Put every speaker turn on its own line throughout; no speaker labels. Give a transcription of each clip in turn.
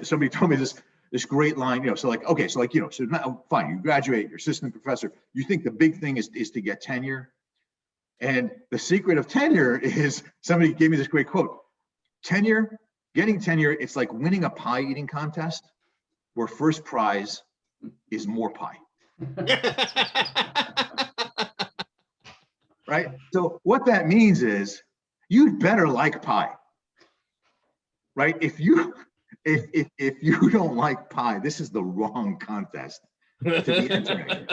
somebody told me this great line, so like, okay, so like, so now, fine, you graduate, you're assistant professor, you think the big thing is to get tenure. And the secret of tenure is, somebody gave me this great quote: getting tenure, it's like winning a pie eating contest where first prize is more pie. Right? So what that means is you'd better like pie. Right? If you don't like pie, this is the wrong contest to be entering.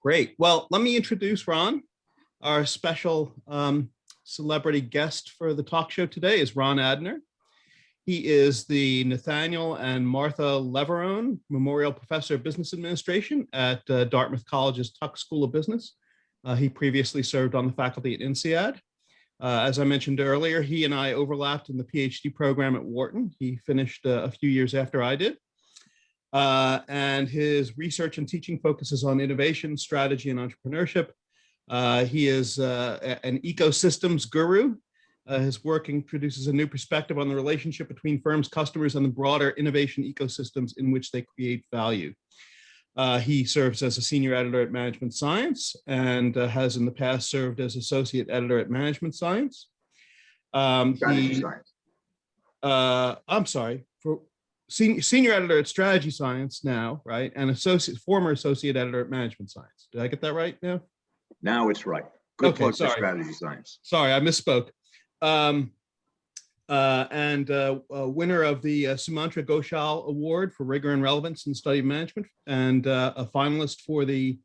Great. Well, let me introduce Ron. Our special celebrity guest for the talk show today is Ron Adner. He is the Nathaniel and Martha Leverone Memorial Professor of Business Administration at Dartmouth College's Tuck School of Business. He previously served on the faculty at INSEAD. As I mentioned earlier, he and I overlapped in the PhD program at Wharton. He finished a few years after I did. And his research and teaching focuses on innovation, strategy, and entrepreneurship. He is an ecosystems guru. His work produces a new perspective on the relationship between firms, customers, and the broader innovation ecosystems in which they create value. He serves as a senior editor at Management Science and has in the past served as associate editor at Management Science. Senior editor at Strategy Science now, right? And former associate editor at Management Science. Did I get that right now?
Now it's right. Good
okay,
sorry. For Strategy Science.
Sorry, I misspoke. Winner of the Sumantra Ghoshal Award for Rigor and Relevance in the Study of Management, and a finalist for the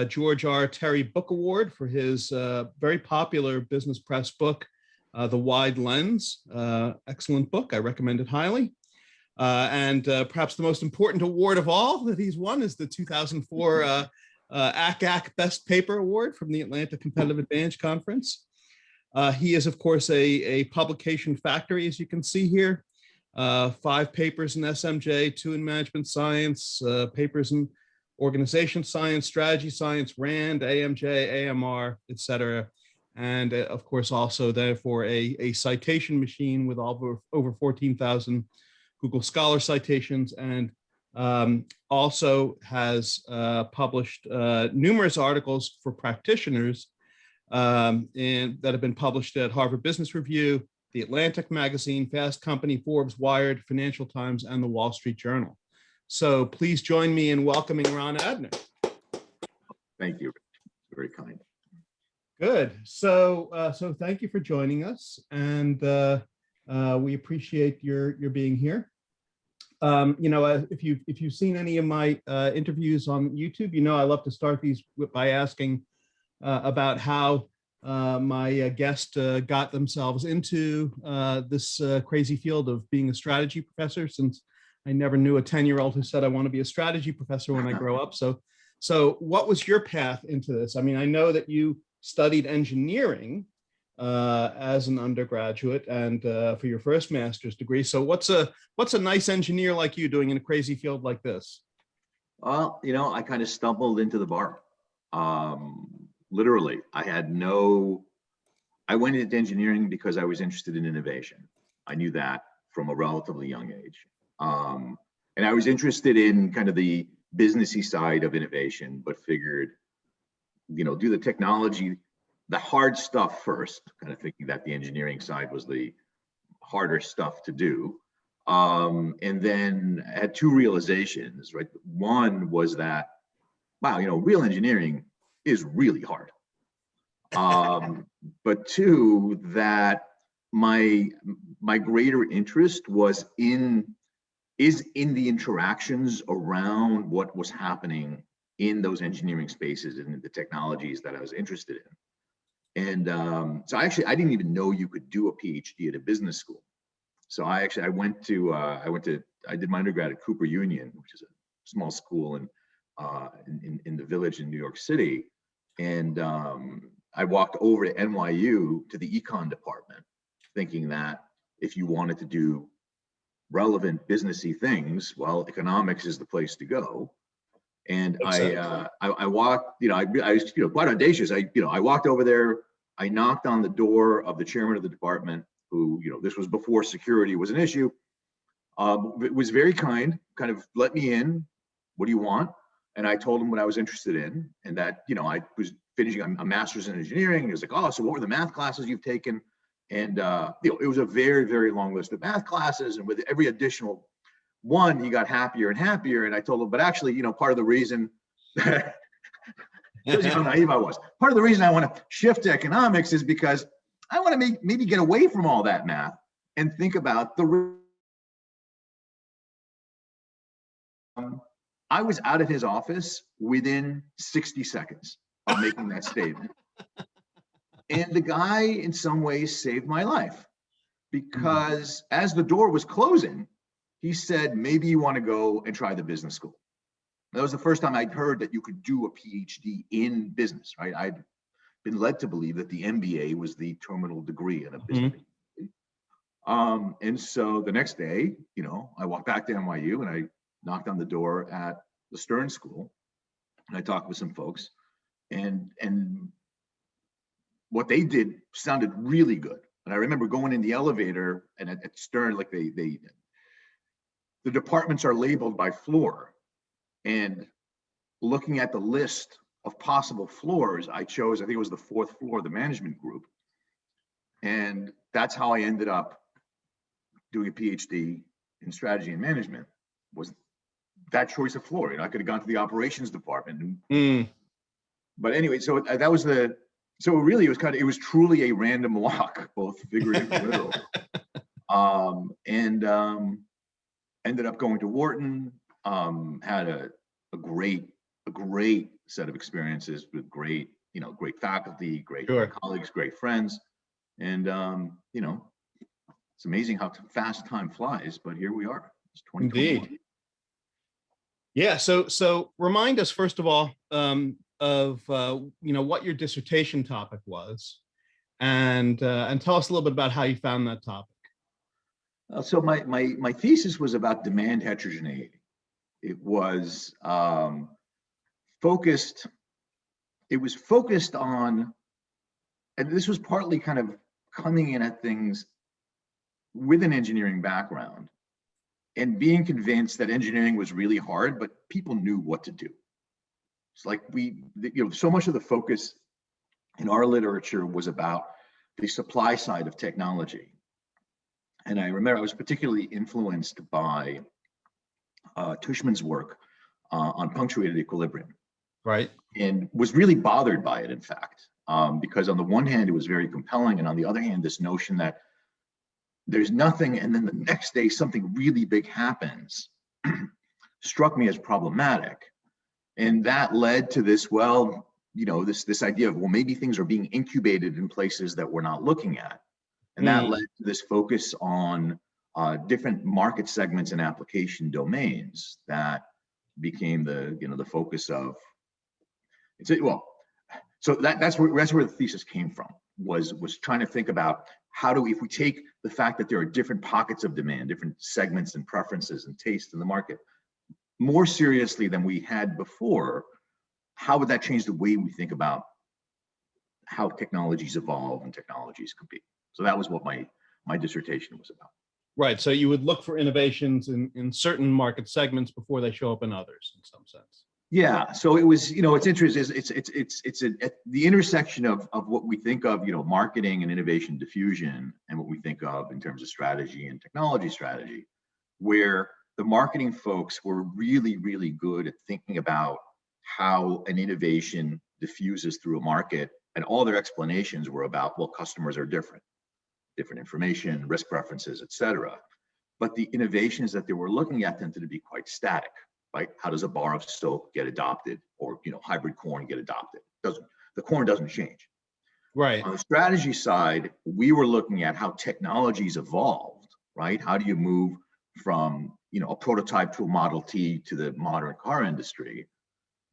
George R. Terry Book Award for his very popular business press book, The Wide Lens. Excellent book. I recommend it highly. And perhaps the most important award of all that he's won is the 2004 ACAC Best Paper Award from the Atlanta Competitive Advantage Conference. He is, of course, a publication factory, as you can see here. 5 papers in SMJ, 2 in Management Science, papers in Organization Science, Strategy Science, RAND, AMJ, AMR, etc. And of course, also therefore a citation machine with over 14,000 Google Scholar citations, and also has published numerous articles for practitioners that have been published at Harvard Business Review, The Atlantic Magazine, Fast Company, Forbes, Wired, Financial Times, and the Wall Street Journal. So please join me in welcoming Ron Adner.
Thank you. Very kind.
Good. So thank you for joining us, and we appreciate your being here. If you've seen any of my interviews on YouTube, I love to start these by asking about how my guest got themselves into this crazy field of being a strategy professor, since I never knew a 10-year-old who said I want to be a strategy professor when I grow up. So what was your path into this? I mean, I know that you studied engineering as an undergraduate and for your first master's degree. So what's a nice engineer like you doing in a crazy field like this?
Well, I kind of stumbled into the bar. Literally, I went into engineering because I was interested in innovation. I knew that from a relatively young age. And I was interested in kind of the businessy side of innovation, but figured, do the technology, the hard stuff first, kind of thinking that the engineering side was the harder stuff to do. And then I had 2 realizations, right? One was that, wow, real engineering is really hard. But 2, that my greater interest was in the interactions around what was happening in those engineering spaces and the technologies that I was interested in. And so I didn't even know you could do a PhD at a business school. I did my undergrad at Cooper Union, which is a small school in the Village in New York City. And I walked over to NYU to the econ department, thinking that if you wanted to do relevant businessy things, well, economics is the place to go. And I walked, I was, quite audacious. I walked over there. I knocked on the door of the chairman of the department, who, this was before security was an issue. It was very kind of let me in. What do you want? And I told him what I was interested in, and that, I was finishing a master's in engineering. He was like, oh, so what were the math classes you've taken? And, it was a very, very long list of math classes. And with every additional one, he got happier and happier. And I told him, but actually, part of the reason, shows you how naive I was. Part of the reason I want to shift to economics is because I want to maybe get away from all that math and think about I was out of his office within 60 seconds of making that statement. And the guy, in some ways, saved my life, because as the door was closing, he said, maybe you want to go and try the business school. That was the first time I'd heard that you could do a PhD in business, right? I'd been led to believe that the MBA was the terminal degree in a business. And so the next day, I walked back to NYU and I knocked on the door at the Stern School, and I talked with some folks, and what they did sounded really good. And I remember going in the elevator, and at Stern, like the departments are labeled by floor, and looking at the list of possible floors, I think it was the 4th floor, the management group. And that's how I ended up doing a PhD in strategy and management, was that choice of floor. I could have gone to the operations department. But anyway, so that was so really it was truly a random walk, both figurative and literal. Ended up going to Wharton, had a great set of experiences with great faculty, great colleagues, great friends. And, it's amazing how fast time flies, but here we are. It's 2021.
Indeed. Yeah. So remind us, first of all, of what your dissertation topic was, and tell us a little bit about how you found that topic.
So my thesis was about demand heterogeneity. It was focused on, and this was partly kind of coming in at things with an engineering background and being convinced that engineering was really hard, but people knew what to do. It's like so much of the focus in our literature was about the supply side of technology. And I remember I was particularly influenced by Tushman's work on punctuated equilibrium.
Right.
And was really bothered by it, in fact, because on the one hand, it was very compelling. And on the other hand, this notion that there's nothing, and then the next day something really big happens, struck me as problematic. And that led to this, this idea of, maybe things are being incubated in places that we're not looking at. And that led to this focus on different market segments and application domains that became the focus of. So that's where the thesis came from, was trying to think about if we take the fact that there are different pockets of demand, different segments and preferences and tastes in the market more seriously than we had before, how would that change the way we think about how technologies evolve and technologies compete? So that was what my dissertation was about.
Right. So you would look for innovations in certain market segments before they show up in others, in some sense.
Yeah. So it was, it's interesting. It's the intersection of what we think of, marketing and innovation diffusion, and what we think of in terms of strategy and technology strategy, where the marketing folks were really, really good at thinking about how an innovation diffuses through a market, and all their explanations were about, customers are different information, risk preferences, et cetera. But the innovations that they were looking at tended to be quite static, right? How does a bar of soap get adopted, or hybrid corn get adopted? The corn doesn't change.
Right.
On the strategy side, we were looking at how technologies evolved right? How do you move from, a prototype to a Model T to the modern car industry,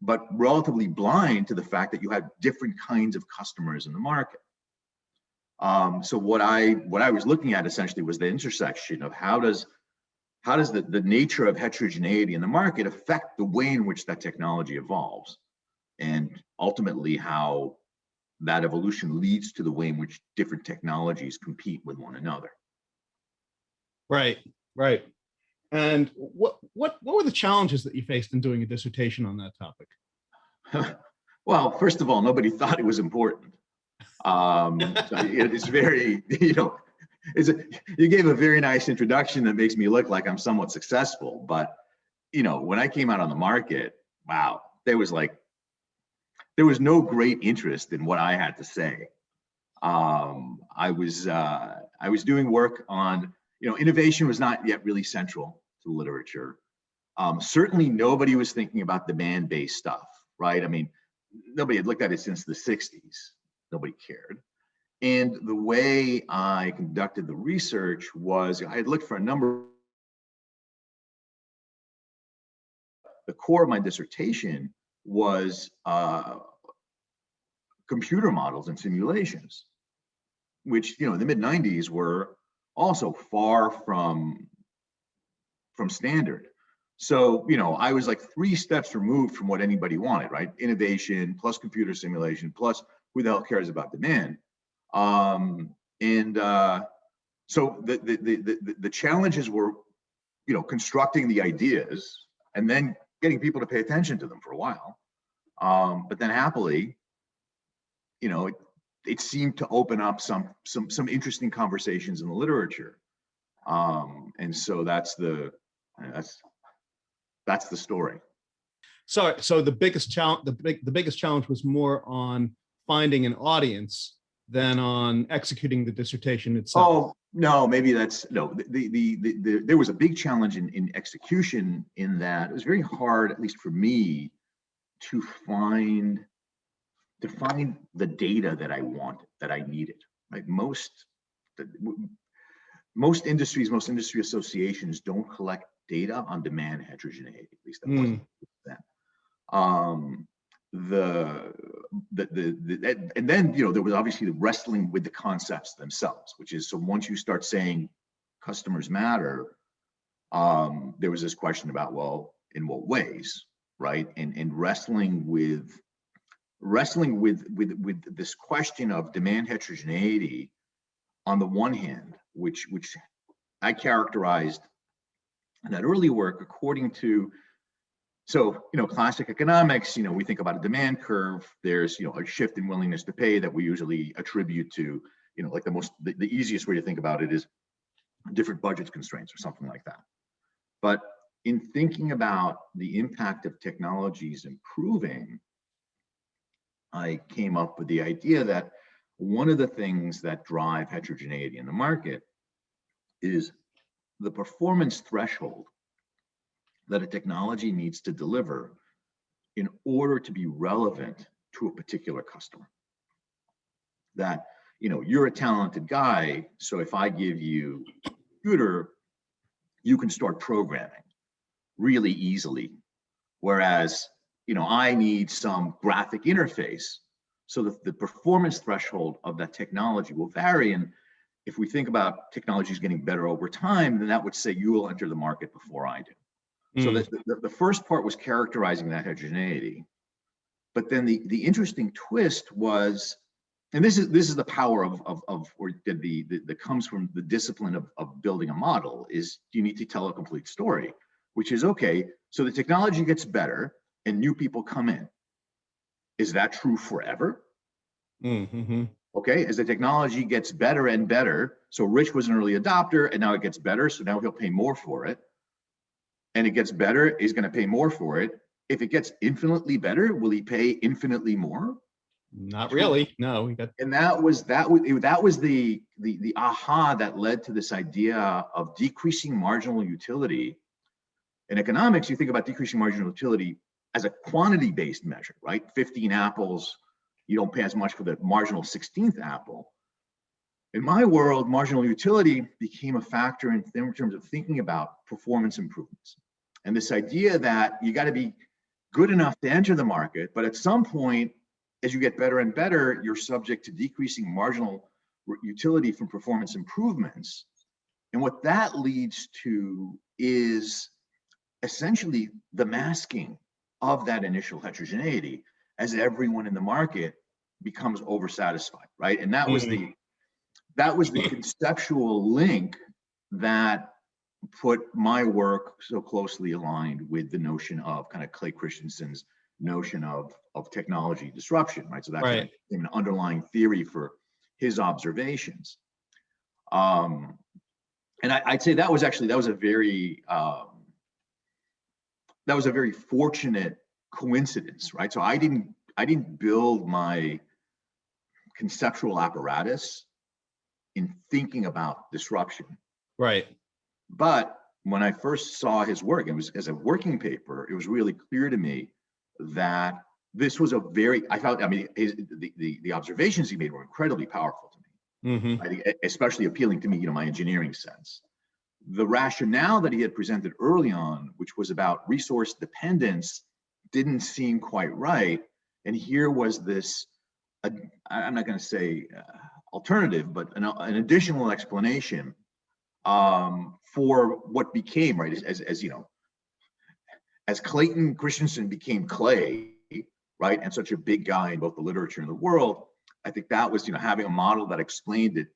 but relatively blind to the fact that you had different kinds of customers in the market. So what I was looking at essentially was the intersection of how does the nature of heterogeneity in the market affect the way in which that technology evolves, and ultimately how that evolution leads to the way in which different technologies compete with one another.
Right, right. And what were the challenges that you faced in doing a dissertation on that topic?
Well, first of all, nobody thought it was important. So it's very, you gave a very nice introduction that makes me look like I'm somewhat successful. But, when I came out on the market, wow, there was no great interest in what I had to say. I was doing work on, innovation was not yet really central to literature. Certainly nobody was thinking about demand-based stuff, right? I mean, nobody had looked at it since the 60s. Nobody cared. And the way I conducted the research was I had looked for a number. The core of my dissertation was computer models and simulations, which, in the mid-90s were also far from standard. So, I was like 3 steps removed from what anybody wanted, right? Innovation plus computer simulation plus who the hell cares about demand? So the challenges were, constructing the ideas and then getting people to pay attention to them for a while. But then happily, it seemed to open up some interesting conversations in the literature. And so that's the story.
So the biggest challenge, the biggest challenge was more on finding an audience than on executing the dissertation itself.
Oh, no, maybe that's no. There was a big challenge in execution, in that it was very hard, at least for me, to find the data that I wanted, that I needed. Right, most industry associations don't collect data on demand heterogeneity. At least that wasn't then. And then, there was obviously the wrestling with the concepts themselves, which is, so once you start saying customers matter, there was this question about, well, in what ways, right? And wrestling with this question of demand heterogeneity on the one hand, which I characterized in that early work according to, so, classic economics, we think about a demand curve. There's, a shift in willingness to pay that we usually attribute to, like the easiest way to think about it is different budget constraints or something like that. But in thinking about the impact of technologies improving, I came up with the idea that one of the things that drive heterogeneity in the market is the performance threshold that a technology needs to deliver in order to be relevant to a particular customer. That, you're a talented guy, so if I give you a computer, you can start programming really easily. Whereas, I need some graphic interface, so that the performance threshold of that technology will vary. And if we think about technologies getting better over time, then that would say you will enter the market before I do. So the first part was characterizing that heterogeneity, but then the interesting twist was, and this is the power that comes from the discipline of building a model, is you need to tell a complete story, which is, okay, so the technology gets better and new people come in. Is that true forever?
Mm-hmm.
Okay, as the technology gets better and better, so Rich was an early adopter and now it gets better, so now he'll pay more for it. And it gets better, he's going to pay more for it. If it gets infinitely better, will he pay infinitely more?
Not really. No.
And that was the aha that led to this idea of decreasing marginal utility. In economics, you think about decreasing marginal utility as a quantity-based measure, right? 15 apples, you don't pay as much for the marginal 16th apple. In my world, marginal utility became a factor in terms of thinking about performance improvements. And this idea that you got to be good enough to enter the market, but at some point, as you get better and better, you're subject to decreasing marginal utility from performance improvements. And what that leads to is essentially the masking of that initial heterogeneity as everyone in the market becomes oversatisfied, right? And that was the conceptual link that put my work so closely aligned with the notion of kind of Clay Christensen's notion of technology disruption, right? So that's
Right.
an underlying theory for his observations. And I'd say that was a very fortunate coincidence, right? So I didn't build my conceptual apparatus in thinking about disruption.
Right.
But when I first saw his work, it was as a working paper, it was really clear to me that this was the observations he made were incredibly powerful to me.
Mm-hmm.
I think especially appealing to me, my engineering sense. The rationale that he had presented early on, which was about resource dependence, didn't seem quite right. And here was this, I'm not going to say alternative, but an additional explanation for what became, right, as Clayton Christensen became Clay, right, and such a big guy in both the literature and the world. I think that was, having a model that explained it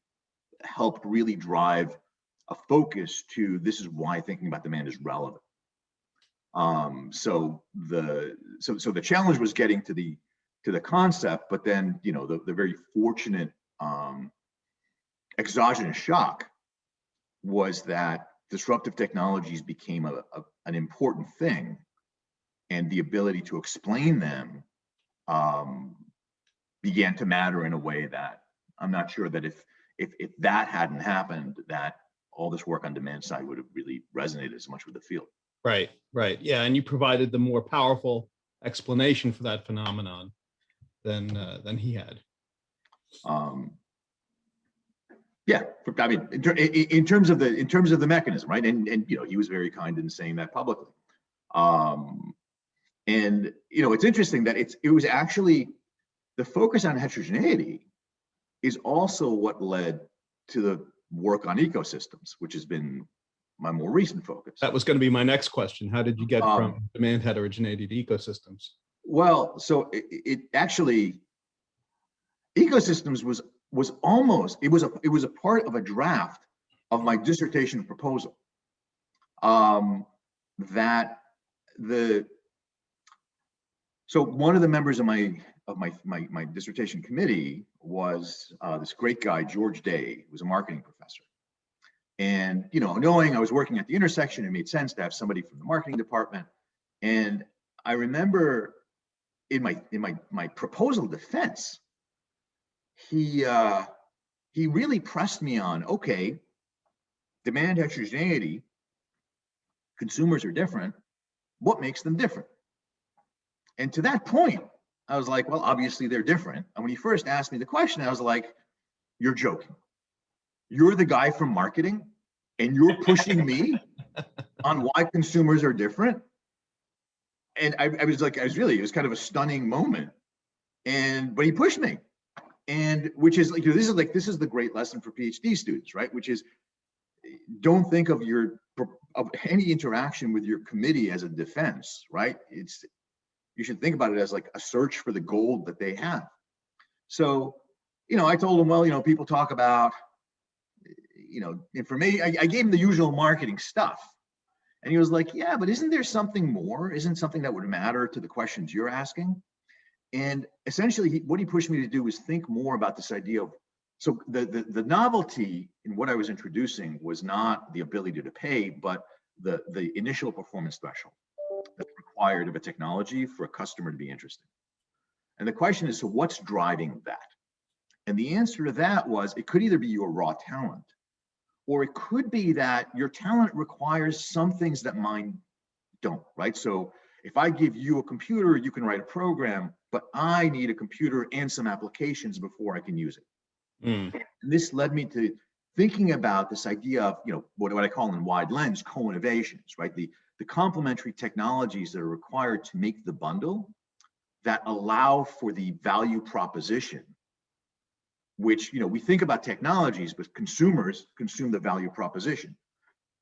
helped really drive a focus to this is why thinking about demand is relevant. So the challenge was getting to the concept, but then the very fortunate exogenous shock was that disruptive technologies became an important thing, and the ability to explain them began to matter in a way that I'm not sure that if that hadn't happened, that all this work on demand side would have really resonated as much with the field.
Right. Yeah, and you provided the more powerful explanation for that phenomenon than he had.
Yeah, I mean, in terms of the mechanism, right? And he was very kind in saying that publicly. And it's interesting that it was actually the focus on heterogeneity is also what led to the work on ecosystems, which has been my more recent focus.
That was going to be my next question. How did you get from demand heterogeneity to ecosystems?
Well, so it actually, ecosystems was a part of a draft of my dissertation proposal. So one of the members of my dissertation committee was this great guy, George Day, who was a marketing professor. And knowing I was working at the intersection, it made sense to have somebody from the marketing department. And I remember in my proposal defense, he really pressed me on, okay, demand heterogeneity, consumers are different, what makes them different? And to that point, I was like, well, obviously they're different. And when he first asked me the question, I was like, you're joking. You're the guy from marketing and you're pushing me on why consumers are different. And it was kind of a stunning moment. But he pushed me. And which is this is the great lesson for PhD students, right? Which is, don't think of any interaction with your committee as a defense, right? You should think about it as like a search for the gold that they have. So, I told him, well, people talk about, information. I gave him the usual marketing stuff. And he was like, yeah, but isn't there something more? Isn't something that would matter to the questions you're asking? And essentially, what he pushed me to do was think more about this idea of, so the novelty in what I was introducing was not the ability to pay, but the initial performance threshold that's required of a technology for a customer to be interested. And the question is, so what's driving that? And the answer to that was, it could either be your raw talent, or it could be that your talent requires some things that mine don't, right? So if I give you a computer, you can write a program, but I need a computer and some applications before I can use it.
Mm.
And this led me to thinking about this idea of, what I call in wide lens co-innovations, right? The complementary technologies that are required to make the bundle that allow for the value proposition, which, we think about technologies, but consumers consume the value proposition.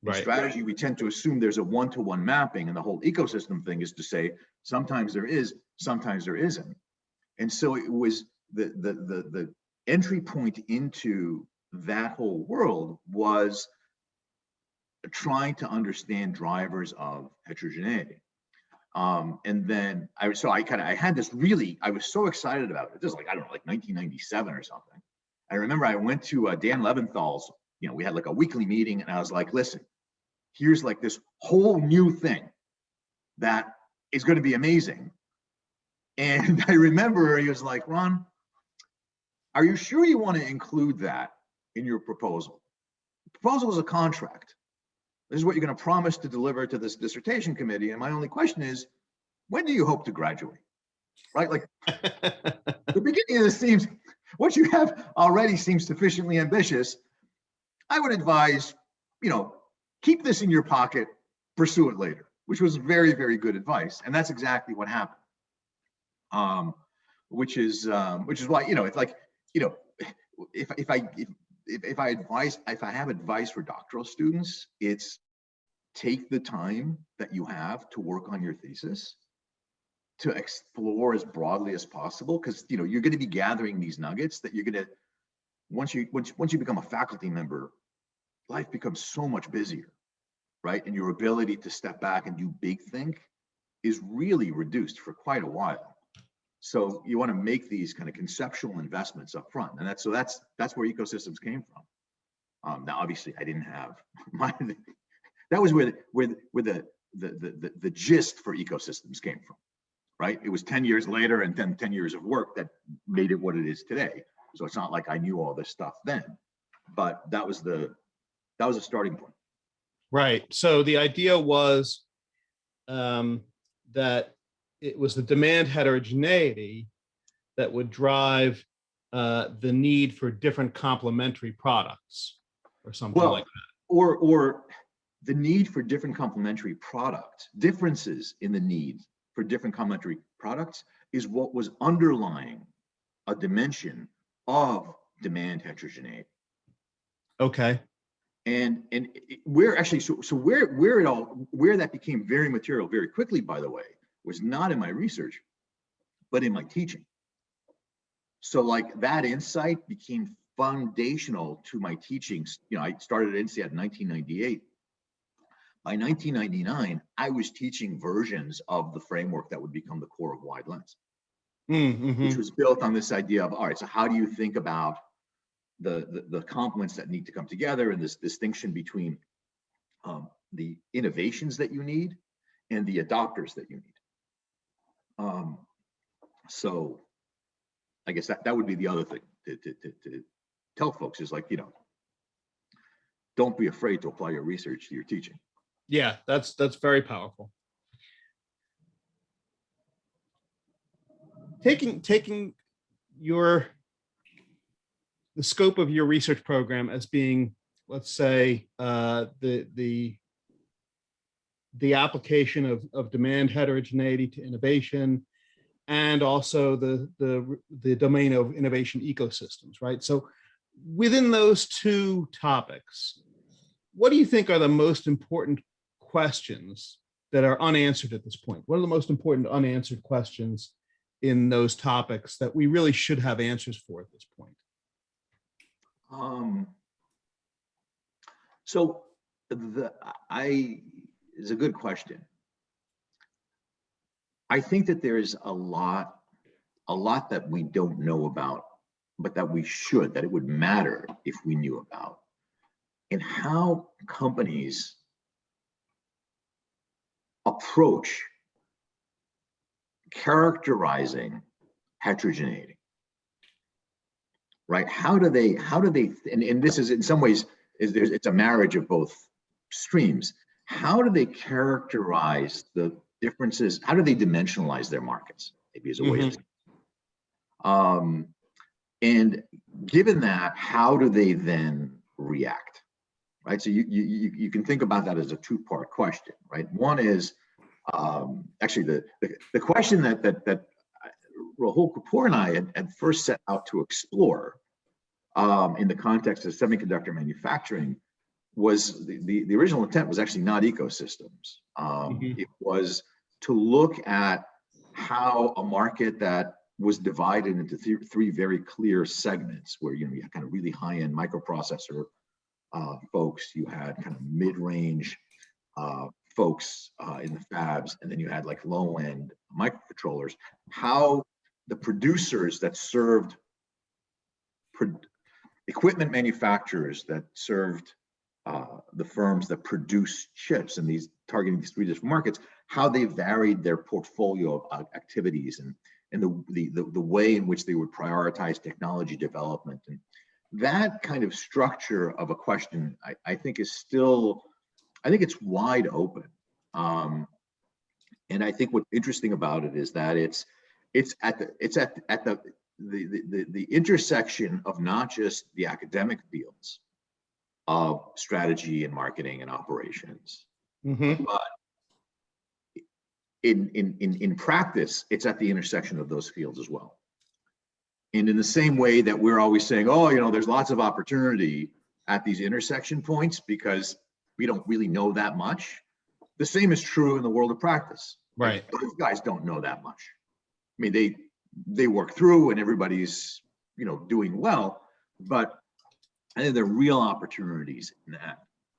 In
Right.
strategy, we tend to assume there's a one-to-one mapping, and the whole ecosystem thing is to say, sometimes there is, sometimes there isn't. And so it was the entry point into that whole world was trying to understand drivers of heterogeneity. And then I was so I was so excited about it. This is like, I don't know, like 1997 or something. I remember I went to Dan Leventhal's, we had like a weekly meeting, and I was like, listen, here's like this whole new thing that is going to be amazing. And I remember he was like, Ron, are you sure you want to include that in your proposal? The proposal is a contract. This is what you're going to promise to deliver to this dissertation committee. And my only question is, when do you hope to graduate? Right? Like the beginning of this seems, what you have already seems sufficiently ambitious. I would advise, keep this in your pocket, pursue it later, which was very, very good advice. And that's exactly what happened. Which is why, it's like, if I have advice for doctoral students, it's take the time that you have to work on your thesis, to explore as broadly as possible, because you're going to be gathering these nuggets that you're going to, once you become a faculty member, life becomes so much busier, right? And your ability to step back and do big think is really reduced for quite a while. So you want to make these kind of conceptual investments up front, and that's where ecosystems came from. Now, obviously, I didn't have my. That was where the gist for ecosystems came from, right? It was 10 years later, and then 10 years of work that made it what it is today. So it's not like I knew all this stuff then, but that was a starting point.
Right. So the idea was that it was the demand heterogeneity that would drive the need for different complementary products, or something like that.
Or the need for different complementary products, differences in the need for different complementary products is what was underlying a dimension of demand heterogeneity.
Okay.
And where actually, where that became very material very quickly, by the way, was not in my research, but in my teaching. So like that insight became foundational to my teachings. I started at INSEAD in 1998. By 1999, I was teaching versions of the framework that would become the core of Wide Lens, which was built on this idea of, all right, so how do you think about the complements that need to come together, and this distinction between the innovations that you need and the adopters that you need. So I guess that would be the other thing to tell folks is like, don't be afraid to apply your research to your teaching.
Yeah, that's very powerful. Taking the scope of your research program as being, let's say, the application of demand heterogeneity to innovation, and also the domain of innovation ecosystems, right? So within those two topics, what do you think are the most important questions that are unanswered at this point? What are the most important unanswered questions in those topics that we really should have answers for at this point?
So is a good question. I think that there is a lot that we don't know about, but that that it would matter if we knew about, and how companies approach characterizing heterogeneity, right? How do they, and this is in some ways, it's a marriage of both streams. How do they characterize the differences? How do they dimensionalize their markets? Maybe as a way of And given that, how do they then react? Right. So you can think about that as a two-part question, right? One is actually the question that Rahul Kapoor and I had first set out to explore in the context of semiconductor manufacturing was the original intent was actually not ecosystems. It was to look at how a market that was divided into three very clear segments where, you had kind of really high-end microprocessor folks, you had kind of mid-range folks in the fabs, and then you had like low-end microcontrollers, how the producers that served equipment manufacturers that served the firms that produce chips and these targeting these three different markets, how they varied their portfolio of activities and the way in which they would prioritize technology development. And that kind of structure of a question, I think is still, I think it's wide open. And I think what's interesting about it is that it's at the intersection of not just the academic fields of strategy and marketing and operations, but in practice, it's at the intersection of those fields as well. And in the same way that we're always saying, oh, there's lots of opportunity at these intersection points because we don't really know that much. The same is true in the world of practice.
Right.
Like, those guys don't know that much. I mean, they work through and everybody's, doing well, but I think there are real opportunities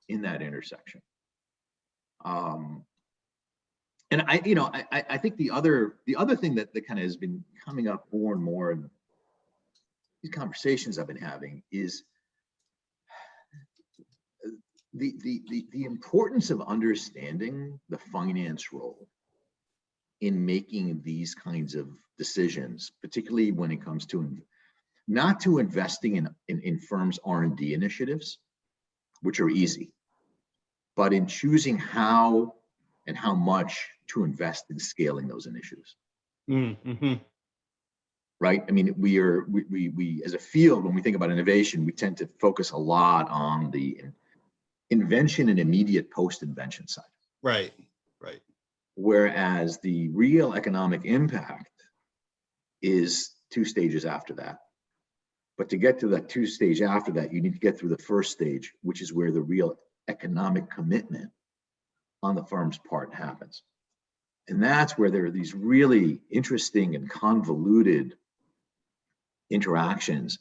in that intersection. And I think the other thing that kind of has been coming up more and more in these conversations I've been having is the importance of understanding the finance role in making these kinds of decisions, particularly when it comes to not to investing in firms' R&D initiatives, which are easy, but in choosing how and how much to invest in scaling those initiatives. Right? I mean, we as a field, when we think about innovation, we tend to focus a lot on the invention and immediate post-invention side.
Right.
Whereas the real economic impact is 2 stages after that. But to get to that 2 stage after that, you need to get through the first stage, which is where the real economic commitment on the firm's part happens. And that's where there are these really interesting and convoluted interactions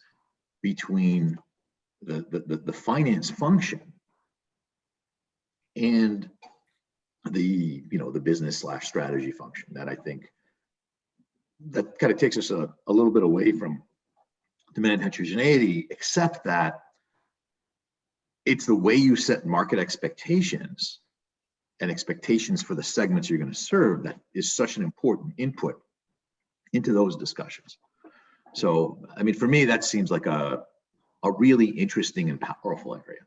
between the finance function and the business / strategy function, that I think that kind of takes us a little bit away from demand heterogeneity, except that it's the way you set market expectations and expectations for the segments you're going to serve that is such an important input into those discussions. So, I mean, for me, that seems like a really interesting and powerful area.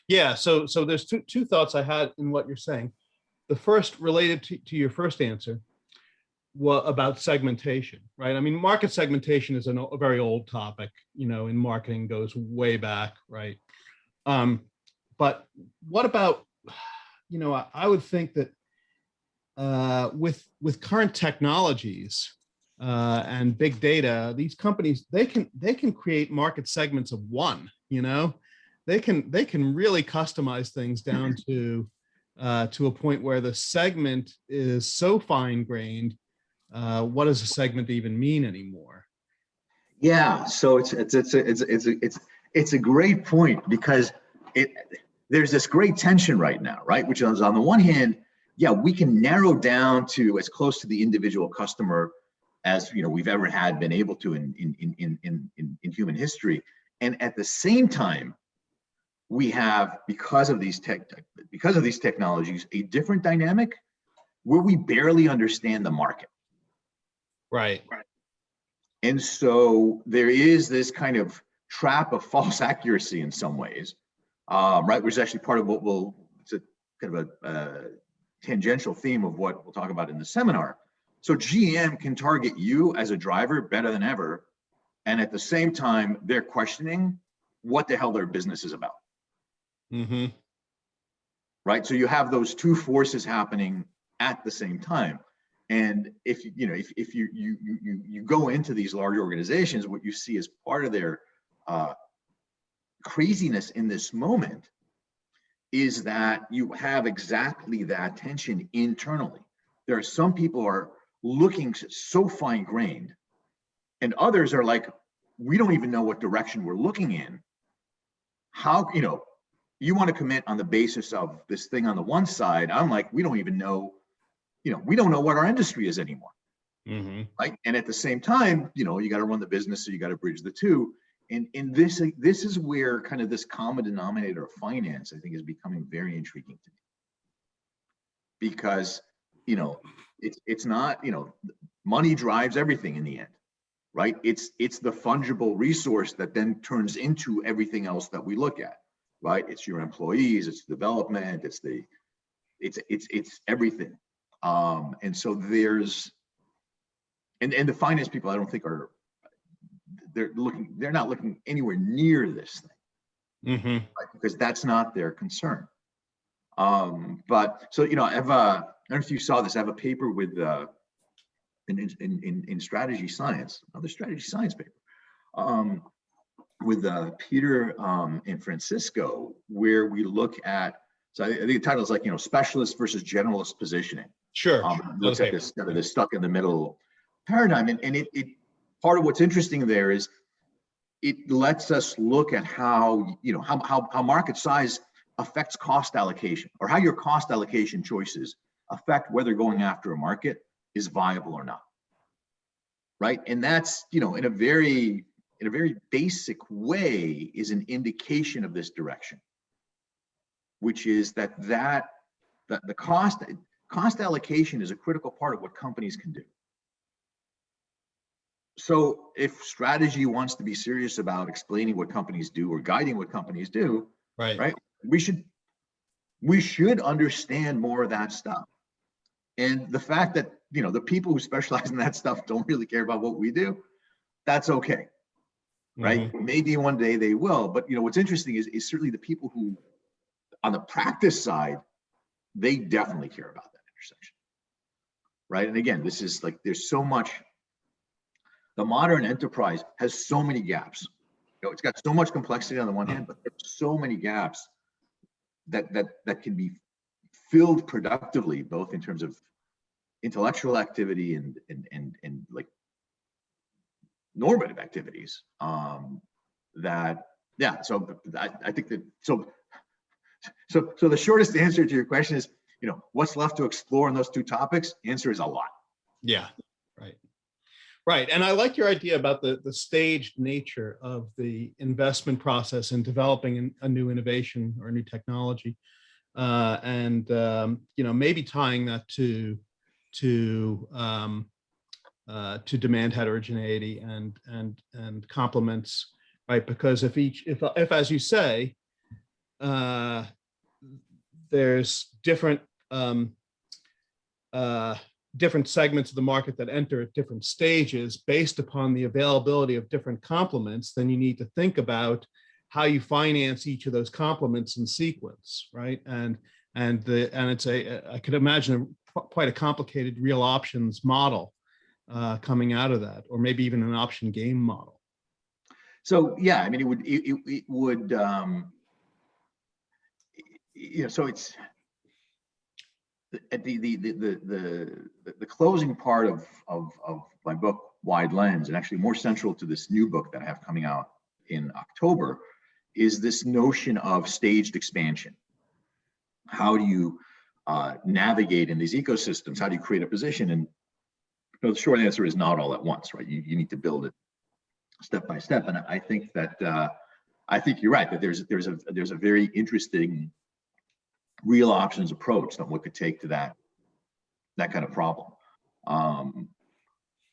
Yeah, so there's two thoughts I had in what you're saying. The first related to your first answer about segmentation, right? I mean, market segmentation is a very old topic, in marketing, goes way back, right? But what about, I would think that with current technologies and big data, these companies, they can create market segments of one, they can really customize things down to a point where the segment is so fine-grained. What does a segment even mean anymore?
Yeah, so it's a great point, because there's this great tension right now, right? Which is, on the one hand, yeah, we can narrow down to as close to the individual customer as we've ever been able to in human history, and at the same time, we have, because of these technologies, a different dynamic where we barely understand the market.
Right.
And so there is this kind of trap of false accuracy in some ways, right? Which is actually part of it's a kind of a tangential theme of what we'll talk about in the seminar. So GM can target you as a driver better than ever. And at the same time, they're questioning what the hell their business is about.
Mm-hmm.
Right? So you have those two forces happening at the same time. And if you go into these large organizations, what you see as part of their craziness in this moment is that you have exactly that tension internally. There are some people are looking so fine-grained, and others are like, we don't even know what direction we're looking in. How, you want to commit on the basis of this thing on the one side. I'm like, we don't even know, we don't know what our industry is anymore.
Mm-hmm.
Right. And at the same time, you got to run the business, so you got to bridge the two. And this is where kind of this common denominator of finance, I think, is becoming very intriguing to me. Because, it's not, money drives everything in the end, right? It's the fungible resource that then turns into everything else that we look at, right? It's your employees, it's development, it's everything. And so there's, and the finance people, I don't think they're not looking anywhere near this thing,
Mm-hmm.
right? Because that's not their concern. But so, I have I don't know if you saw this, I have a paper with in strategy science, another strategy science paper, with Peter and Francisco, where we look at, so I think the title is like, specialist versus generalist positioning.
Sure.
Looks at this kind of this stuck in the middle paradigm, and it part of what's interesting there is it lets us look at how how market size affects cost allocation, or how your cost allocation choices affect whether going after a market is viable or not, right? And that's, in a very basic way, is an indication of this direction, which is that the cost allocation is a critical part of what companies can do. So if strategy wants to be serious about explaining what companies do or guiding what companies do, right? We should understand more of that stuff. And the fact that, the people who specialize in that stuff don't really care about what we do, that's okay, right? Mm-hmm. Maybe one day they will, but what's interesting is certainly the people who, on the practice side, they definitely care about that intersection, right? And again, this is like, there's so much, the modern enterprise has so many gaps. It's got so much complexity on the one hand, but there's so many gaps that can be filled productively, both in terms of intellectual activity and like normative activities. So I think that so the shortest answer to your question is, what's left to explore in those two topics? Answer is a lot.
Yeah, right. And I like your idea about the staged nature of the investment process in developing a new innovation or a new technology, and maybe tying that to demand heterogeneity and complements, right? Because if as you say, there's different segments of the market that enter at different stages based upon the availability of different complements, then you need to think about how you finance each of those complements in sequence, right? And it's I could imagine quite a complicated real options model coming out of that, or maybe even an option game model.
So yeah, I mean, it would so it's at the closing part of my book, Wide Lens, and actually more central to this new book that I have coming out in October, is this notion of staged expansion. How do you navigate in these ecosystems? How do you create a position? And the short answer is not all at once, right? You need to build it step by step. And I think that I think you're right, that there's a very interesting real options approach that one could take to that kind of problem.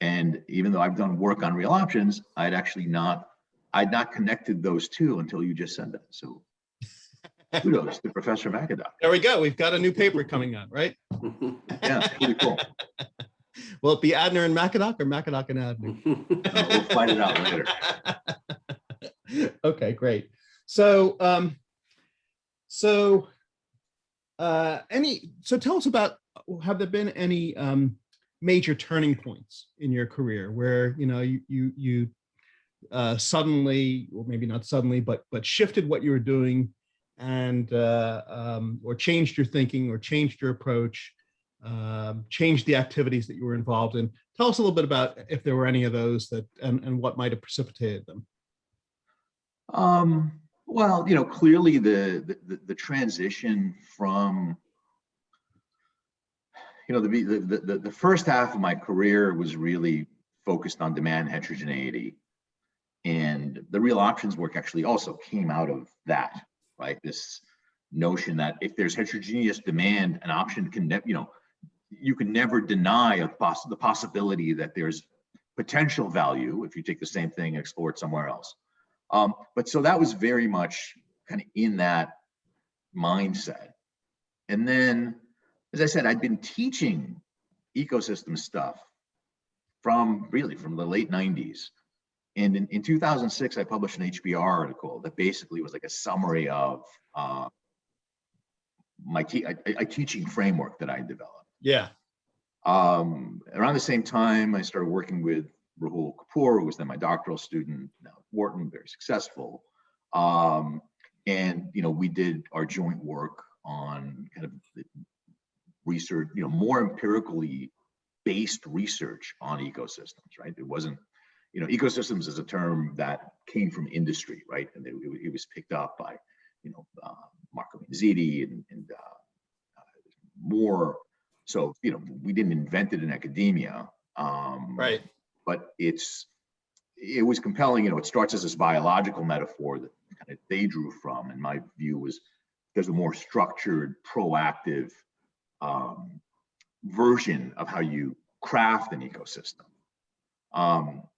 And even though I've done work on real options, I'd not connected those two until you just said that. So kudos to Professor McAdock.
There we go. We've got a new paper coming out, right?
Yeah, pretty cool.
Will it be Adner and Mackinac or Mackinac and Adner?
We'll find it out later.
Okay, great. So, so tell us about, have there been any major turning points in your career where you suddenly, or maybe not suddenly, but shifted what you were doing, and or changed your thinking, or changed your approach, changed the activities that you were involved in? Tell us a little bit about if there were any of those that, and what might have precipitated them.
Well, clearly the transition from, the first half of my career was really focused on demand heterogeneity. And the real options work actually also came out of that, right? This notion that if there's heterogeneous demand, an option can, you can never deny the possibility that there's potential value if you take the same thing and explore it somewhere else. But so that was very much kind of in that mindset. And then, as I said, I'd been teaching ecosystem stuff from the late 90s. And in 2006, I published an HBR article that basically was like a summary of my teaching framework that I developed.
Yeah.
Around the same time, I started working with Rahul Kapoor, who was then my doctoral student, now at Wharton, very successful. And we did our joint work on kind of the research, more empirically based research on ecosystems, right? It wasn't, ecosystems is a term that came from industry, right? And it was picked up by, Marco Manziti and more. So, we didn't invent it in academia.
Right.
But it was compelling. It starts as this biological metaphor that kind of they drew from, and my view was there's a more structured, proactive version of how you craft an ecosystem.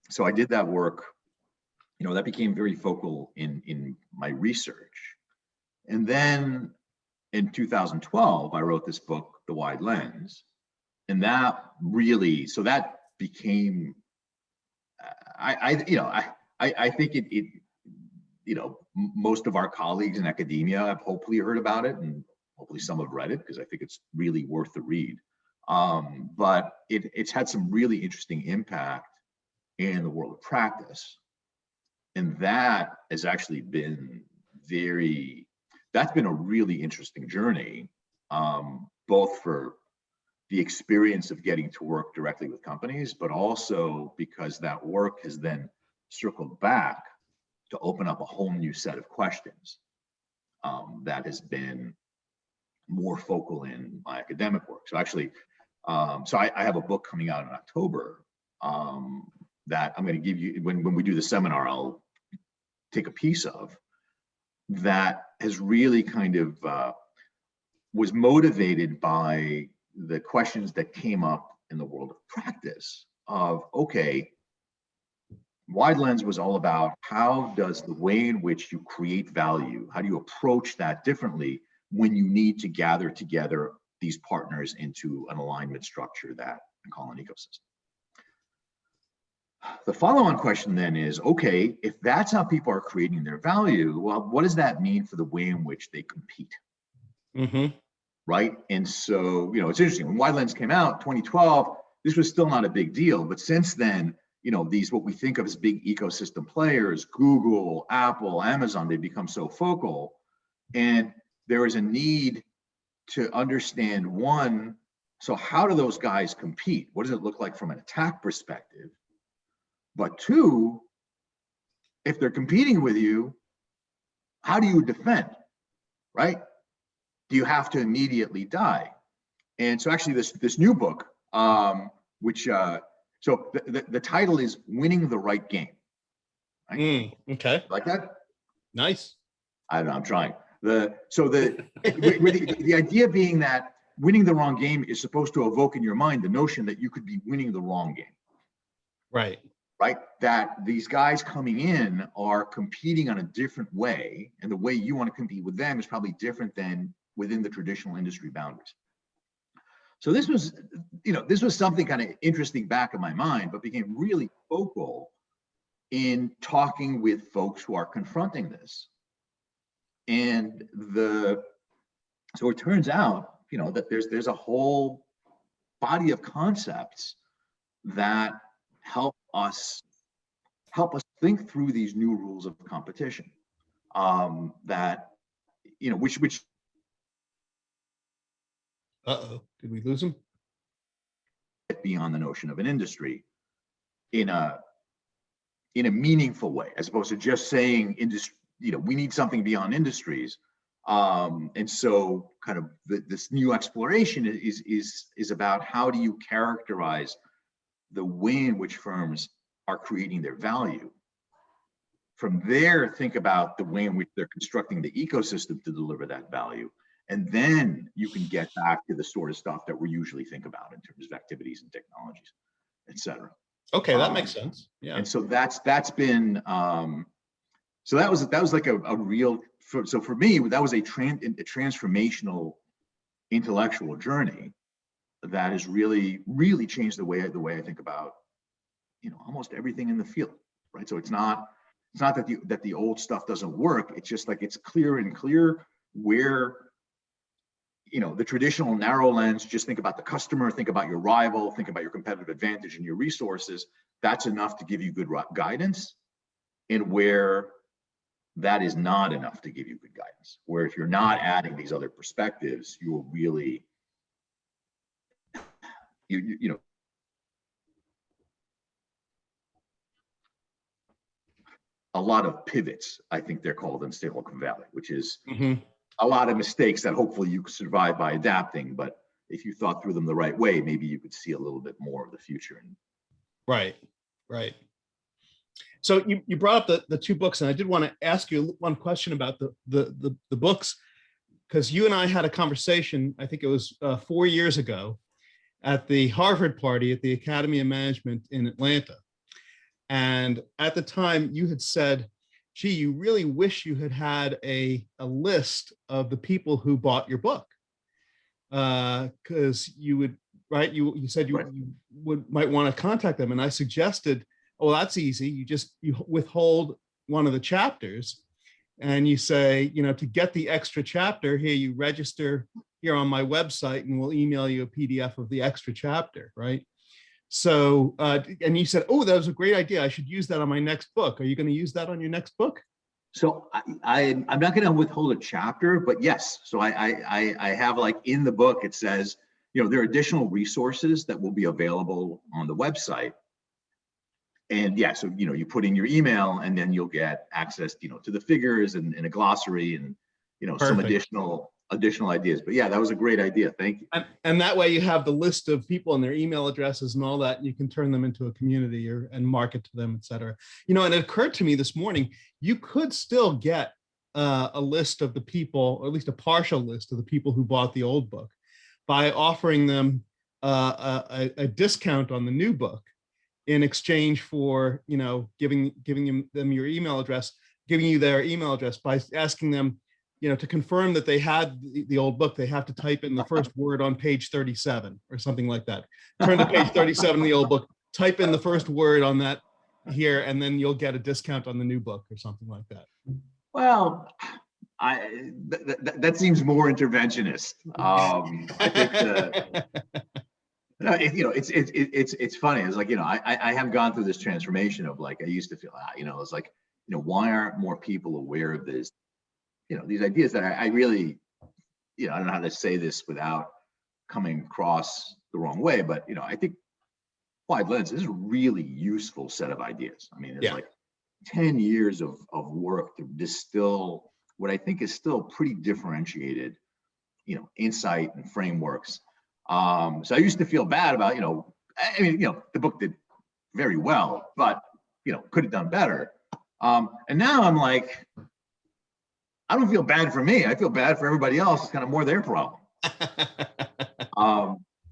So I did that work. That became very focal in my research. And then in 2012, I wrote this book, The Wide Lens, and that really, so that became, I think it most of our colleagues in academia have hopefully heard about it, and hopefully some have read it, because I think it's really worth the read. But it's had some really interesting impact in the world of practice. And that has actually been that's been a really interesting journey, both for the experience of getting to work directly with companies, but also because that work has then circled back to open up a whole new set of questions that has been more focal in my academic work. So actually, I have a book coming out in October that I'm going to give you, when we do the seminar, I'll take a piece of, that has really kind of was motivated by the questions that came up in the world of practice of, okay, Wide Lens was all about how does the way in which you create value, how do you approach that differently when you need to gather together these partners into an alignment structure that I call an ecosystem. The follow-on question then is, okay, if that's how people are creating their value, well, what does that mean for the way in which they compete?
Mm-hmm.
Right? And so, it's interesting. When Wide Lens came out, 2012, this was still not a big deal. But since then, these what we think of as big ecosystem players, Google, Apple, Amazon, they become so focal. And there is a need to understand, one, so how do those guys compete? What does it look like from an attack perspective? But two, if they're competing with you, how do you defend, right? Do you have to immediately die? And so actually this new book, which, so the title is Winning the Right Game. Right?
Okay.
Like that?
Nice.
I don't know, I'm trying. The idea being that winning the wrong game is supposed to evoke in your mind the notion that you could be winning the wrong game.
Right.
Right? That these guys coming in are competing on a different way, and the way you want to compete with them is probably different than within the traditional industry boundaries. So this was, this was something kind of interesting back in my mind, but became really focal in talking with folks who are confronting this. And so it turns out, that there's a whole body of concepts that help us think through these new rules of competition. That, which.
Uh-oh, did we lose him?
Beyond the notion of an industry in a meaningful way, as opposed to just saying industry, we need something beyond industries. And so kind of this new exploration is about how do you characterize the way in which firms are creating their value. From there, think about the way in which they're constructing the ecosystem to deliver that value. And then you can get back to the sort of stuff that we usually think about in terms of activities and technologies, et cetera.
Okay, that makes sense. Yeah.
And so that's been, so that was like a real, so for me, that was a transformational intellectual journey that has really, really changed the way I think about, almost everything in the field, right? So it's not that the old stuff doesn't work. It's just like, it's clear where, the traditional narrow lens, just think about the customer, think about your rival, think about your competitive advantage and your resources. That's enough to give you good guidance. And where that is not enough to give you good guidance, where if you're not adding these other perspectives, you're really, a lot of pivots, I think they're called in Silicon Valley, which is a lot of mistakes that hopefully you could survive by adapting. But if you thought through them the right way, maybe you could see a little bit more of the future.
Right. So you brought up the two books, and I did want to ask you one question about the books, because you and I had a conversation, I think it was 4 years ago, at the Harvard party at the Academy of Management in Atlanta. And at the time you had said, gee, you really wish you had a list of the people who bought your book. Because you would, right? You said you might want to contact them. And I suggested, oh, that's easy. You withhold one of the chapters and you say, to get the extra chapter, here, you register here on my website and we'll email you a PDF of the extra chapter, right? So, and you said, oh, that was a great idea. I should use that on my next book. Are you going to use that on your next book?
So I'm not going to withhold a chapter, but yes. So I have, like, in the book, it says, there are additional resources that will be available on the website. And yeah, so, you put in your email and then you'll get access, to the figures and a glossary and, some additional ideas. But yeah, that was a great idea. Thank you.
And that way you have the list of people and their email addresses and all that, and you can turn them into a community and market to them, et cetera. And it occurred to me this morning, you could still get a list of the people, or at least a partial list of the people who bought the old book, by offering them a discount on the new book in exchange for, giving them your email address, giving you their email address by asking them, to confirm that they had the old book, they have to type in the first word on page 37 or something like that. Turn to page 37 of the old book, type in the first word on that here, and then you'll get a discount on the new book or something like that.
Well, that seems more interventionist. I think it's funny. It's like, I have gone through this transformation of, like, I used to feel, it's like, why aren't more people aware of this? These ideas that I really, I don't know how to say this without coming across the wrong way, but, I think Wide Lens is a really useful set of ideas. I mean, it's like 10 years of work to distill what I think is still pretty differentiated, insight and frameworks. So I used to feel bad about, the book did very well, but, could have done better. And now I'm like, I don't feel bad for me. I feel bad for everybody else. It's kind of more their problem.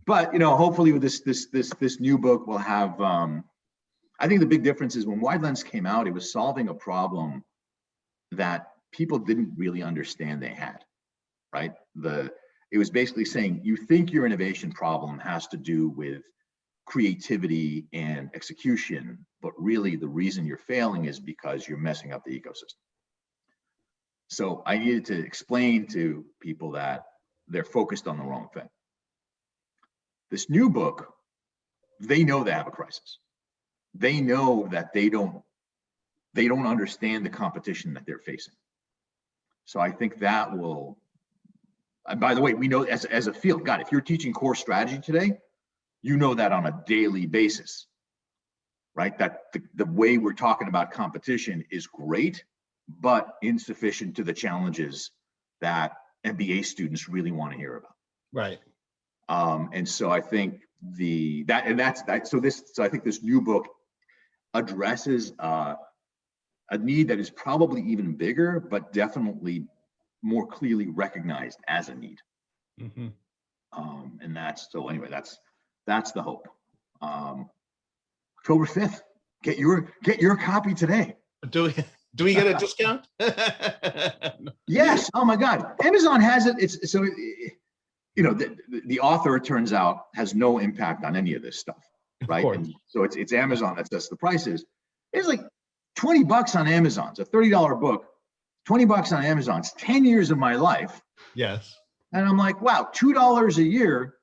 But hopefully with this new book, we'll have. I think the big difference is when Wide Lens came out, it was solving a problem that people didn't really understand they had, right? it was basically saying, you think your innovation problem has to do with creativity and execution, but really the reason you're failing is because you're messing up the ecosystem. So I needed to explain to people that they're focused on the wrong thing. This new book, they know they have a crisis. They know that they don't understand the competition that they're facing. So I think that will, and by the way, we know as a field, God, if you're teaching core strategy today, you know that on a daily basis, right? That the way we're talking about competition is great, but insufficient to the challenges that MBA students really want to hear about.
Right.
And so I think so I think this new book addresses a need that is probably even bigger, but definitely more clearly recognized as a need.
Mm-hmm.
And that's the hope. October 5th, get your copy today.
Do we get a discount?
Yes. Oh my God. Amazon has it. It's so, you know, the author, it turns out, has no impact on any of this stuff, right? And so it's Amazon that sets the prices. It's like $20 on Amazon. It's a $30 book, $20 on Amazon. It's 10 years of my life.
Yes.
And I'm like, wow, $2 a year.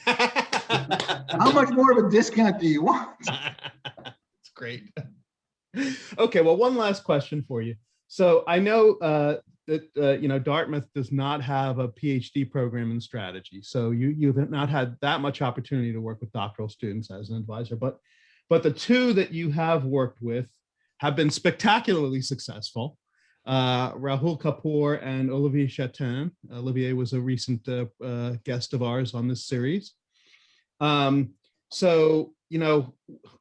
How much more of a discount do you want?
It's great. Okay, well, one last question for you. So I know that you know, Dartmouth does not have a PhD program in strategy, so you've not had that much opportunity to work with doctoral students as an advisor. But the two that you have worked with have been spectacularly successful. Rahul Kapoor and Olivier Chatin. Olivier was a recent guest of ours on this series. So, you know,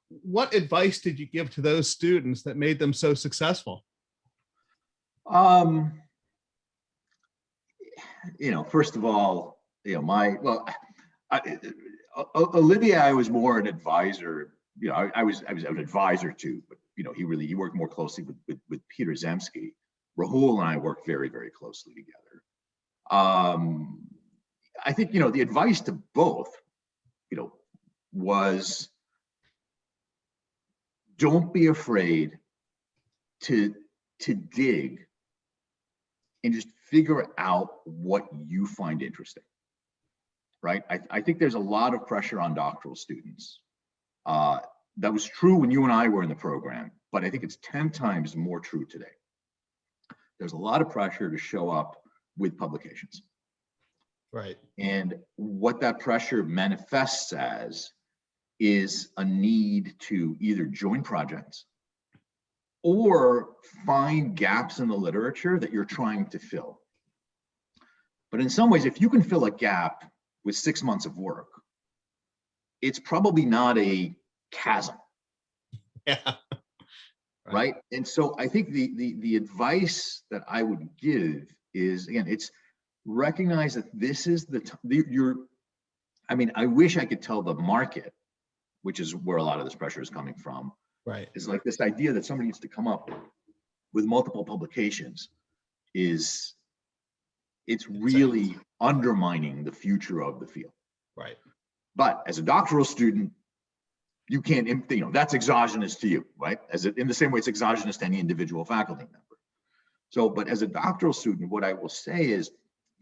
what advice did you give to those students that made them so successful?
You know, first of all, you know, Olivier, I was more an advisor. You know, I was an advisor to, but you know, he worked more closely with Peter Zemsky. Rahul and I worked very, very closely together. I think, you know, the advice to both, you know, was don't be afraid to dig and just figure out what you find interesting, right? I think there's a lot of pressure on doctoral students. That was true when you and I were in the program, but I think it's 10 times more true today. There's a lot of pressure to show up with publications.
Right.
And what that pressure manifests as is a need to either join projects or find gaps in the literature that you're trying to fill. But in some ways, if you can fill a gap with 6 months of work, it's probably not a chasm.
Yeah.
Right. And so I think the advice that I would give is, again, it's recognize that this is I mean, I wish I could tell the market, which is where a lot of this pressure is coming from.
Right.
Is like this idea that somebody needs to come up with multiple publications it's really undermining the future of the field.
Right.
But as a doctoral student, you can't, you know, that's exogenous to you, right? In the same way it's exogenous to any individual faculty member. So, but as a doctoral student, what I will say is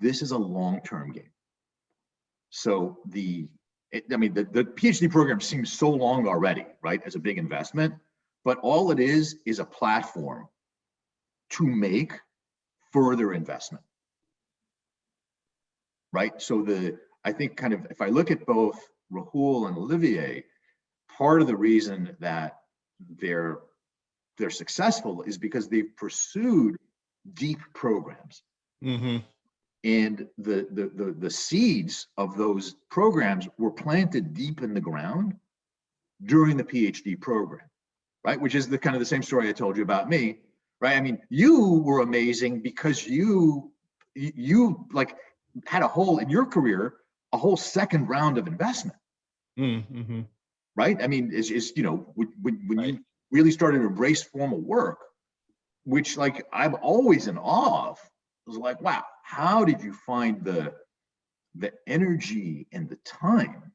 this is a long-term game. So the PhD program seems so long already, right, as a big investment, but all it is a platform to make further investment, right? So I think kind of, if I look at both Rahul and Olivier, part of the reason that they're successful is because they've pursued deep programs.
Mm-hmm.
And the seeds of those programs were planted deep in the ground during the PhD program, right? Which is the kind of the same story I told you about me, right? I mean, you were amazing because you like had in your career, a whole second round of investment.
Mm-hmm.
Right? I mean, is you know, when
Right.
you really started to embrace formal work, which like I'm always in awe of, it was like, wow, how did you find the the energy and the time,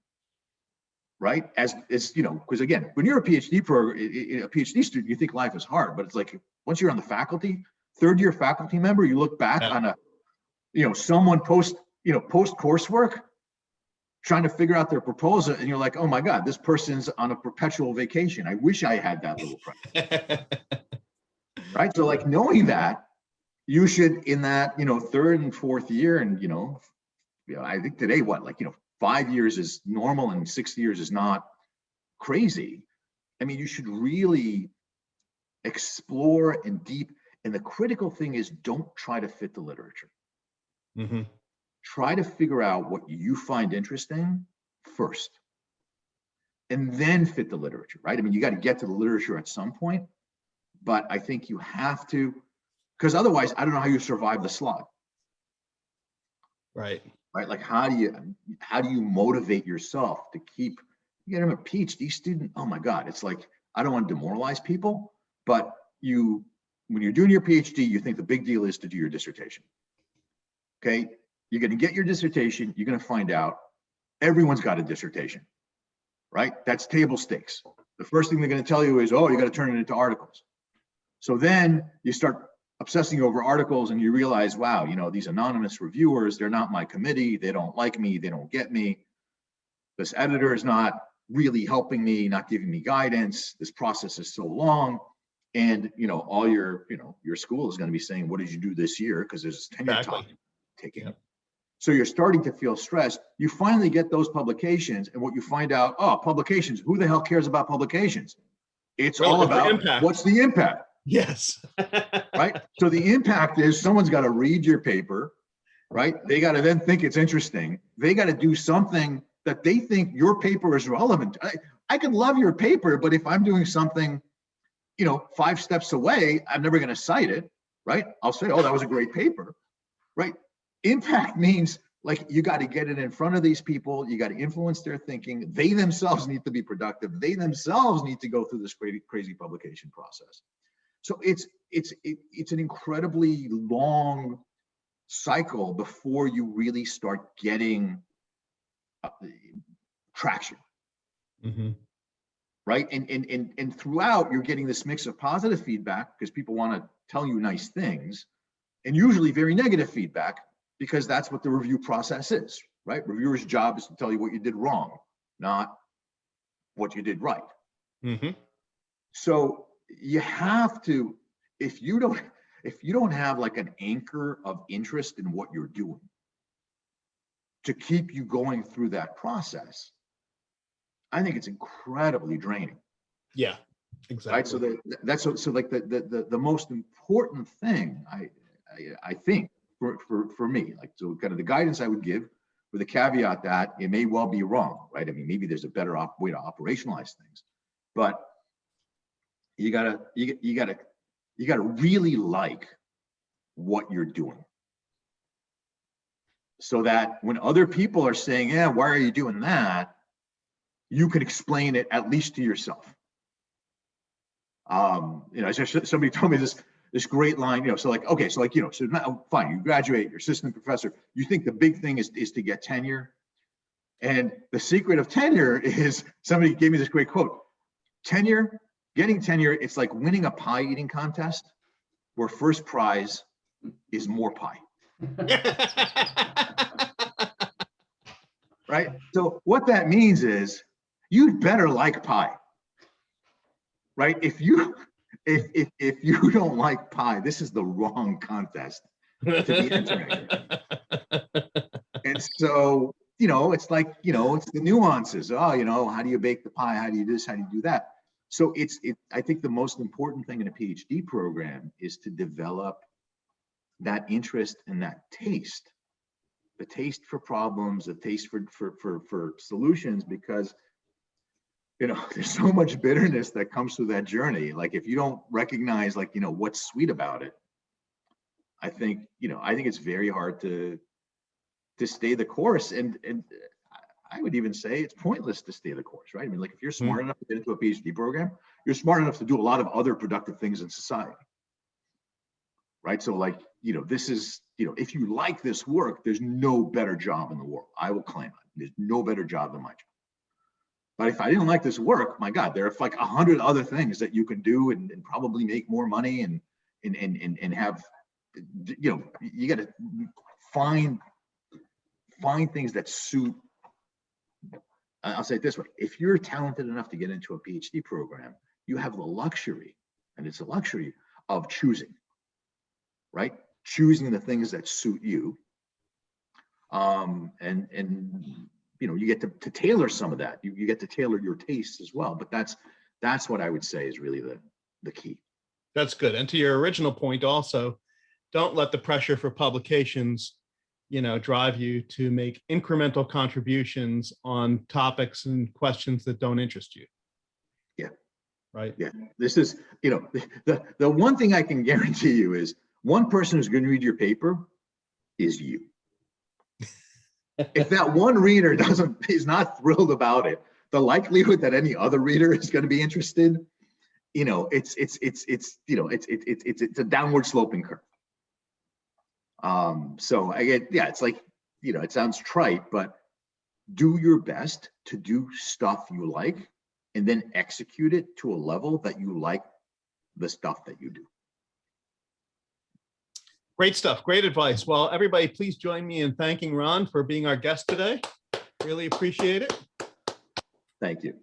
right? As you know, because again, when you're a PhD student, you think life is hard, but it's like once you're on the faculty, third year faculty member, you look back on someone post coursework trying to figure out their proposal, and you're like, oh my God, this person's on a perpetual vacation. I wish I had that little friend. Right? So like knowing that, you should in that, third and fourth year, and I think today, 5 years is normal and 6 years is not crazy. I mean, you should really explore and deep. And the critical thing is don't try to fit the literature.
Mm-hmm.
Try to figure out what you find interesting first, and then fit the literature, right? I mean, you got to get to the literature at some point, but I think you have to, because otherwise, I don't know how you survive the slog.
Right.
Right. Like, how do you motivate yourself to keep? You get a PhD student. Oh my God, it's like, I don't want to demoralize people, but when you're doing your PhD, you think the big deal is to do your dissertation. Okay. You're going to get your dissertation. You're going to find out everyone's got a dissertation, right? That's table stakes. The first thing they're going to tell you is, oh, you got to turn it into articles. So then you start obsessing over articles and you realize, wow, these anonymous reviewers, they're not my committee. They don't like me. They don't get me. This editor is not really helping me, not giving me guidance. This process is so long. And, all your school is going to be saying, what did you do this year? Because there's tenure time taking. Yep. So you're starting to feel stressed. You finally get those publications, and what you find out, publications, who the hell cares about publications? It's all about what's the impact.
Yes.
Right? So the impact is someone's got to read your paper, right? They got to then think it's interesting. They got to do something that they think your paper is relevant. I can love your paper, but if I'm doing something, 5 steps away, I'm never going to cite it, right? I'll say, oh, that was a great paper, right? Impact means like you got to get it in front of these people. You got to influence their thinking. They themselves need to be productive. They themselves need to go through this crazy publication process. So it's an incredibly long cycle before you really start getting traction.
Mm-hmm.
Right? And throughout, you're getting this mix of positive feedback because people want to tell you nice things, and usually very negative feedback because that's what the review process is, right? Reviewer's job is to tell you what you did wrong, not what you did right.
Mm-hmm.
So you have to, if you don't have like an anchor of interest in what you're doing to keep you going through that process, I think it's incredibly draining.
Yeah, exactly.
Right. So that's like the most important thing I think for me, like, so kind of the guidance I would give with the caveat that it may well be wrong, right? I mean, maybe there's a better way to operationalize things, but you gotta really like what you're doing, so that when other people are saying, yeah, why are you doing that, you can explain it at least to yourself. Somebody told me this great line, so like, okay, so like, so now, fine, you graduate, you're assistant professor, you think the big thing is to get tenure. And the secret of tenure is, somebody gave me this great quote, getting tenure, it's like winning a pie eating contest where first prize is more pie. Right? So what that means is you'd better like pie, right? If you don't like pie, this is the wrong contest to be entering. And so, it's like, it's the nuances. Oh, how do you bake the pie? How do you do this? How do you do that? So I think the most important thing in a PhD program is to develop that interest and that taste, the taste for problems, the taste for solutions, because there's so much bitterness that comes through that journey. Like, if you don't recognize, like, what's sweet about it, I think it's very hard to stay the course. And I would even say it's pointless to stay the course, right? I mean, like, if you're smart enough to get into a PhD program, you're smart enough to do a lot of other productive things in society, right? So like, this is, if you like this work, there's no better job in the world. I will claim it. There's no better job than my job. But if I didn't like this work, my God, there are like 100 other things that you can do and probably make more money and have, you got to find things that suit. I'll say it this way: if you're talented enough to get into a PhD program, you have the luxury, and it's a luxury of choosing, right? Choosing the things that suit you, you get to tailor some of that. You get to tailor your tastes as well. But that's what I would say is really the key.
That's good. And to your original point, also, don't let the pressure for publications, drive you to make incremental contributions on topics and questions that don't interest you.
Yeah.
Right.
Yeah. This is, the one thing I can guarantee you is one person who's going to read your paper is you. If that one reader is not thrilled about it, the likelihood that any other reader is going to be interested, it's a downward sloping curve. So it's like, it sounds trite, but do your best to do stuff you like and then execute it to a level that you like the stuff that you do.
Great stuff. Great advice. Well, everybody, please join me in thanking Ron for being our guest today. Really appreciate it.
Thank you.